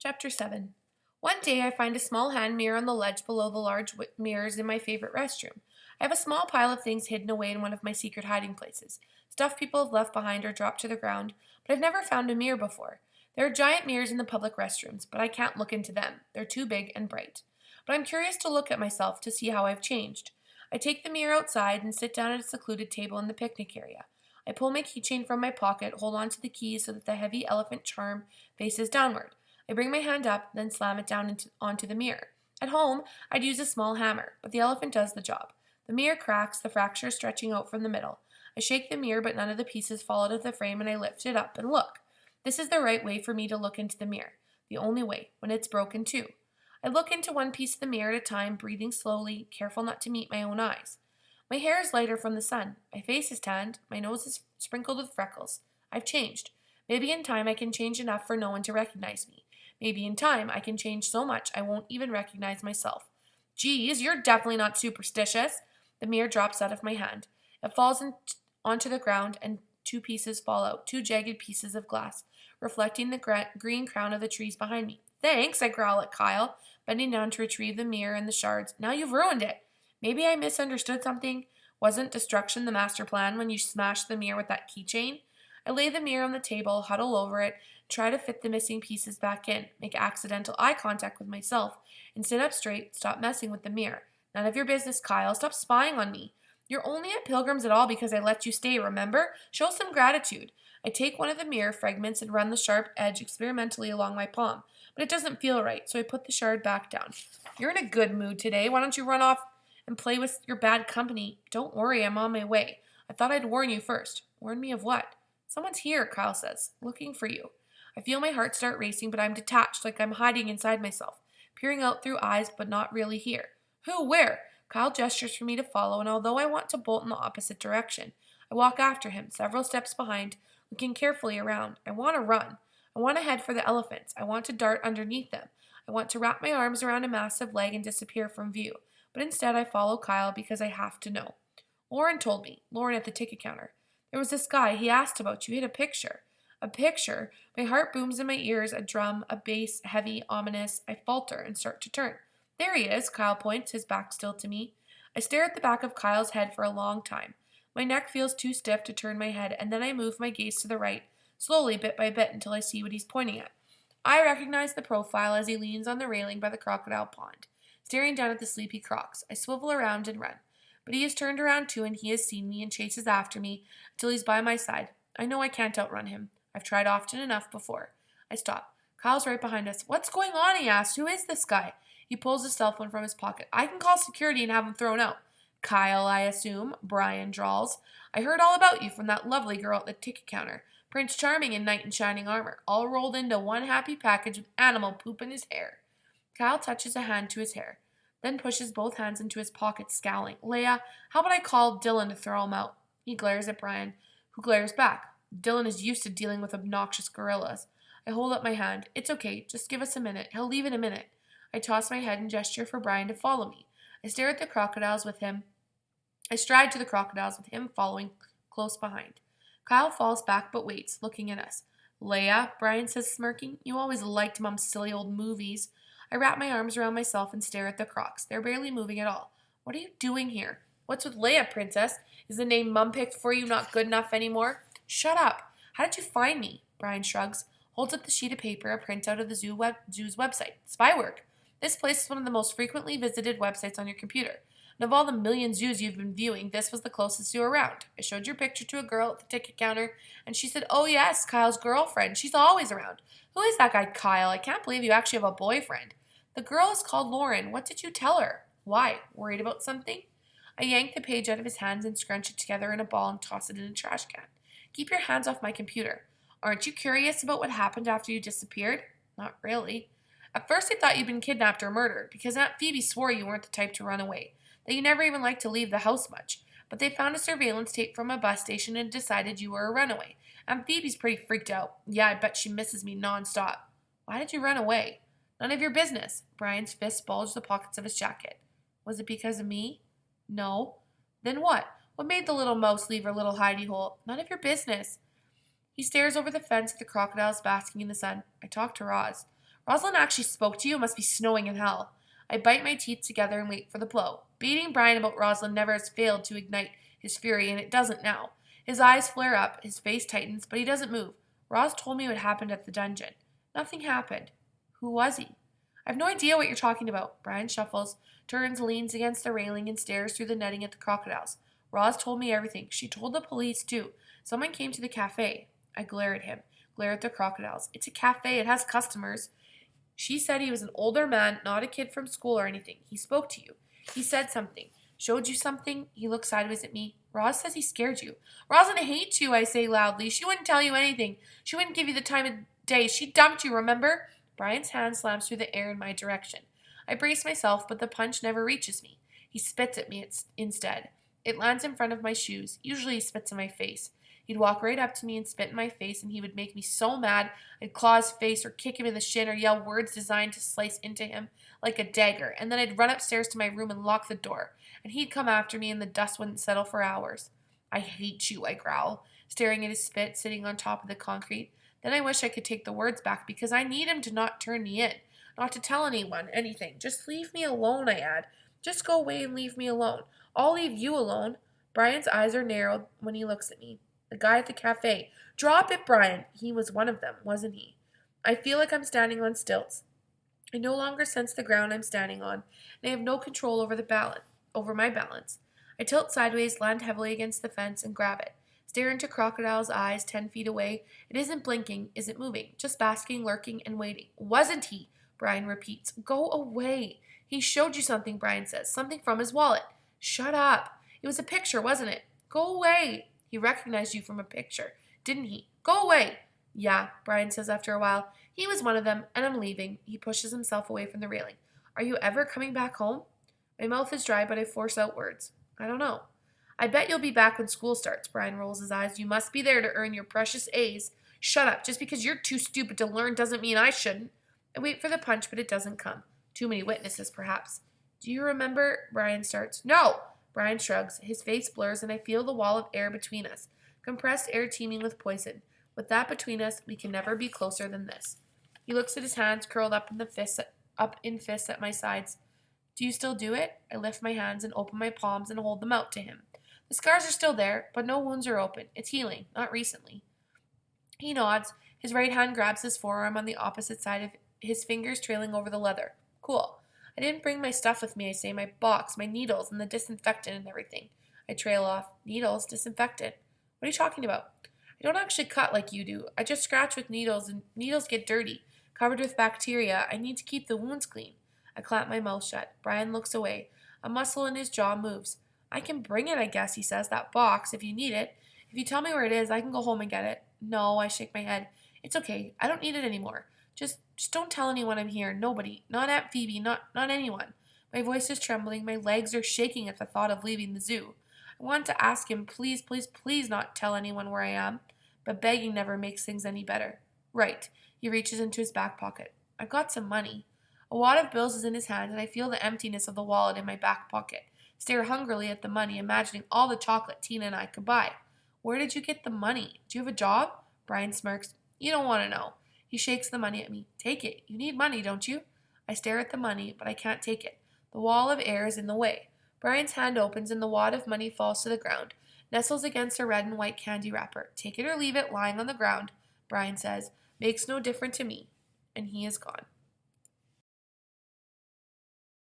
Chapter 7. One day I find a small hand mirror on the ledge below the large mirrors in my favorite restroom. I have a small pile of things hidden away in one of my secret hiding places. Stuff people have left behind or dropped to the ground, but I've never found a mirror before. There are giant mirrors in the public restrooms, but I can't look into them. They're too big and bright. But I'm curious to look at myself to see how I've changed. I take the mirror outside and sit down at a secluded table in the picnic area. I pull my keychain from my pocket, hold on to the keys so that the heavy elephant charm faces downward. I bring my hand up, then slam it down onto the mirror. At home, I'd use a small hammer, but the elephant does the job. The mirror cracks, the fracture stretching out from the middle. I shake the mirror, but none of the pieces fall out of the frame, and I lift it up and look. This is the right way for me to look into the mirror. The only way, when it's broken too. I look into one piece of the mirror at a time, breathing slowly, careful not to meet my own eyes. My hair is lighter from the sun. My face is tanned. My nose is sprinkled with freckles. I've changed. Maybe in time I can change enough for no one to recognize me. Maybe in time I can change so much I won't even recognize myself. Geez, you're definitely not superstitious. The mirror drops out of my hand. It falls onto the ground and two pieces fall out, two jagged pieces of glass, reflecting the green crown of the trees behind me. Thanks, I growl at Kyle, bending down to retrieve the mirror and the shards. Now you've ruined it. Maybe I misunderstood something. Wasn't destruction the master plan when you smashed the mirror with that keychain? I lay the mirror on the table, huddle over it, try to fit the missing pieces back in, make accidental eye contact with myself, and sit up straight, stop messing with the mirror. None of your business, Kyle. Stop spying on me. You're only at Pilgrim's at all because I let you stay, remember? Show some gratitude. I take one of the mirror fragments and run the sharp edge experimentally along my palm, but it doesn't feel right, so I put the shard back down. You're in a good mood today. Why don't you run off and play with your bad company? Don't worry, I'm on my way. I thought I'd warn you first. Warn me of what? Someone's here, Kyle says, looking for you. I feel my heart start racing, but I'm detached, like I'm hiding inside myself, peering out through eyes, but not really here. Who? Where? Kyle gestures for me to follow, and although I want to bolt in the opposite direction, I walk after him, several steps behind, looking carefully around. I want to run. I want to head for the elephants. I want to dart underneath them. I want to wrap my arms around a massive leg and disappear from view, but instead I follow Kyle because I have to know. Lauren told me. Lauren at the ticket counter. There was this guy. He asked about you. He had a picture. A picture? My heart booms in my ears, a drum, a bass, heavy, ominous. I falter and start to turn. There he is, Kyle points, his back still to me. I stare at the back of Kyle's head for a long time. My neck feels too stiff to turn my head, and then I move my gaze to the right, slowly, bit by bit, until I see what he's pointing at. I recognize the profile as he leans on the railing by the crocodile pond, staring down at the sleepy crocs. I swivel around and run. But he has turned around too, and he has seen me and chases after me until he's by my side. I know I can't outrun him. I've tried often enough before. I stop. Kyle's right behind us. What's going on? He asks. Who is this guy? He pulls his cell phone from his pocket. I can call security and have him thrown out. Kyle, I assume, Brian drawls. I heard all about you from that lovely girl at the ticket counter. Prince Charming in knight in shining armor, all rolled into one happy package with animal poop in his hair. Kyle touches a hand to his hair, then pushes both hands into his pockets, scowling. Leia, how about I call Dylan to throw him out? He glares at Brian, who glares back. Dylan is used to dealing with obnoxious gorillas. I hold up my hand. It's okay, just give us a minute. He'll leave in a minute. I toss my head and gesture for Brian to follow me. I stare at the crocodiles with him. I stride to the crocodiles with him following close behind. Kyle falls back but waits, looking at us. Leia, Brian says, smirking, you always liked Mom's silly old movies. I wrap my arms around myself and stare at the crocs. They're barely moving at all. What are you doing here? What's with Leia, princess? Is the name Mum picked for you not good enough anymore? Shut up. How did you find me? Brian shrugs, holds up the sheet of paper, a printout of the zoo's website. Spy work. This place is one of the most frequently visited websites on your computer. And of all the million zoos you've been viewing, this was the closest zoo around. I showed your picture to a girl at the ticket counter, and she said, oh yes, Kyle's girlfriend. She's always around. Who is that guy, Kyle? I can't believe you actually have a boyfriend. The girl is called Lauren. What did you tell her? Why? Worried about something? I yank the page out of his hands and scrunch it together in a ball and toss it in a trash can. Keep your hands off my computer. Aren't you curious about what happened after you disappeared? Not really. At first I thought you'd been kidnapped or murdered, because Aunt Phoebe swore you weren't the type to run away, that you never even liked to leave the house much. But they found a surveillance tape from a bus station and decided you were a runaway. Aunt Phoebe's pretty freaked out. Yeah, I bet she misses me nonstop. Why did you run away? None of your business. Brian's fists bulged the pockets of his jacket. Was it because of me? No. Then what? What made the little mouse leave her little hidey hole? None of your business. He stares over the fence at the crocodiles basking in the sun. I talked to Roz. Rosalind actually spoke to you? It must be snowing in hell. I bite my teeth together and wait for the blow. Beating Brian about Rosalind never has failed to ignite his fury, and it doesn't now. His eyes flare up, his face tightens, but he doesn't move. Roz told me what happened at the dungeon. Nothing happened. Who was he? I have no idea what you're talking about. Brian shuffles, turns, leans against the railing, and stares through the netting at the crocodiles. Roz told me everything. She told the police, too. Someone came to the cafe. I glare at him, glare at the crocodiles. It's a cafe. It has customers. She said he was an older man, not a kid from school or anything. He spoke to you. He said something. Showed you something? He looked sideways at me. Roz says he scared you. Rosalind hates you, I say loudly. She wouldn't tell you anything. She wouldn't give you the time of day. She dumped you, remember? Brian's hand slams through the air in my direction. I brace myself, but the punch never reaches me. He spits at me instead. It lands in front of my shoes. Usually he spits in my face. He'd walk right up to me and spit in my face, and he would make me so mad I'd claw his face or kick him in the shin or yell words designed to slice into him like a dagger, and then I'd run upstairs to my room and lock the door, and he'd come after me and the dust wouldn't settle for hours. I hate you, I growl, staring at his spit sitting on top of the concrete. Then I wish I could take the words back because I need him to not turn me in, not to tell anyone anything. Just leave me alone, I add. Just go away and leave me alone. I'll leave you alone. Brian's eyes are narrowed when he looks at me. The guy at the cafe. Drop it, Brian. He was one of them, wasn't he? I feel like I'm standing on stilts. I no longer sense the ground I'm standing on, and I have no control over my balance. I tilt sideways, land heavily against the fence, and grab it. Stare into Crocodile's eyes 10 feet away. It isn't blinking, isn't moving, just basking, lurking, and waiting. Wasn't he? Brian repeats. Go away. He showed you something, Brian says. Something from his wallet. Shut up. It was a picture, wasn't it? Go away. He recognized you from a picture, didn't he? Go away. Yeah, Brian says after a while. He was one of them, and I'm leaving. He pushes himself away from the railing. Are you ever coming back home? My mouth is dry, but I force out words. I don't know. I bet you'll be back when school starts. Brian rolls his eyes. You must be there to earn your precious A's. Shut up. Just because you're too stupid to learn doesn't mean I shouldn't. I wait for the punch, but it doesn't come. Too many witnesses, perhaps. Do you remember? Brian starts. No! Brian shrugs. His face blurs, and I feel the wall of air between us. Compressed air teeming with poison. With that between us, we can never be closer than this. He looks at his hands curled up in fists at my sides. Do you still do it? I lift my hands and open my palms and hold them out to him. The scars are still there, but no wounds are open. It's healing, not recently. He nods. His right hand grabs his forearm on the opposite side of his fingers trailing over the leather. Cool. I didn't bring my stuff with me, I say, my box, my needles, and the disinfectant and everything. I trail off. Needles? Disinfectant? What are you talking about? I don't actually cut like you do. I just scratch with needles, and needles get dirty, covered with bacteria. I need to keep the wounds clean. I clamp my mouth shut. Brian looks away. A muscle in his jaw moves. I can bring it, I guess, he says, that box, if you need it. If you tell me where it is, I can go home and get it. No, I shake my head. It's okay. I don't need it anymore. Just don't tell anyone I'm here. Nobody. Not Aunt Phoebe. Not anyone. My voice is trembling. My legs are shaking at the thought of leaving the zoo. I want to ask him, please, please, please not tell anyone where I am. But begging never makes things any better. Right. He reaches into his back pocket. I've got some money. A wad of bills is in his hand, and I feel the emptiness of the wallet in my back pocket. Stare hungrily at the money, imagining all the chocolate Tina and I could buy. Where did you get the money? Do you have a job? Brian smirks. You don't want to know. He shakes the money at me. Take it. You need money, don't you? I stare at the money, but I can't take it. The wall of air is in the way. Brian's hand opens and the wad of money falls to the ground, nestles against a red and white candy wrapper. Take it or leave it lying on the ground, Brian says. Makes no difference to me. And he is gone.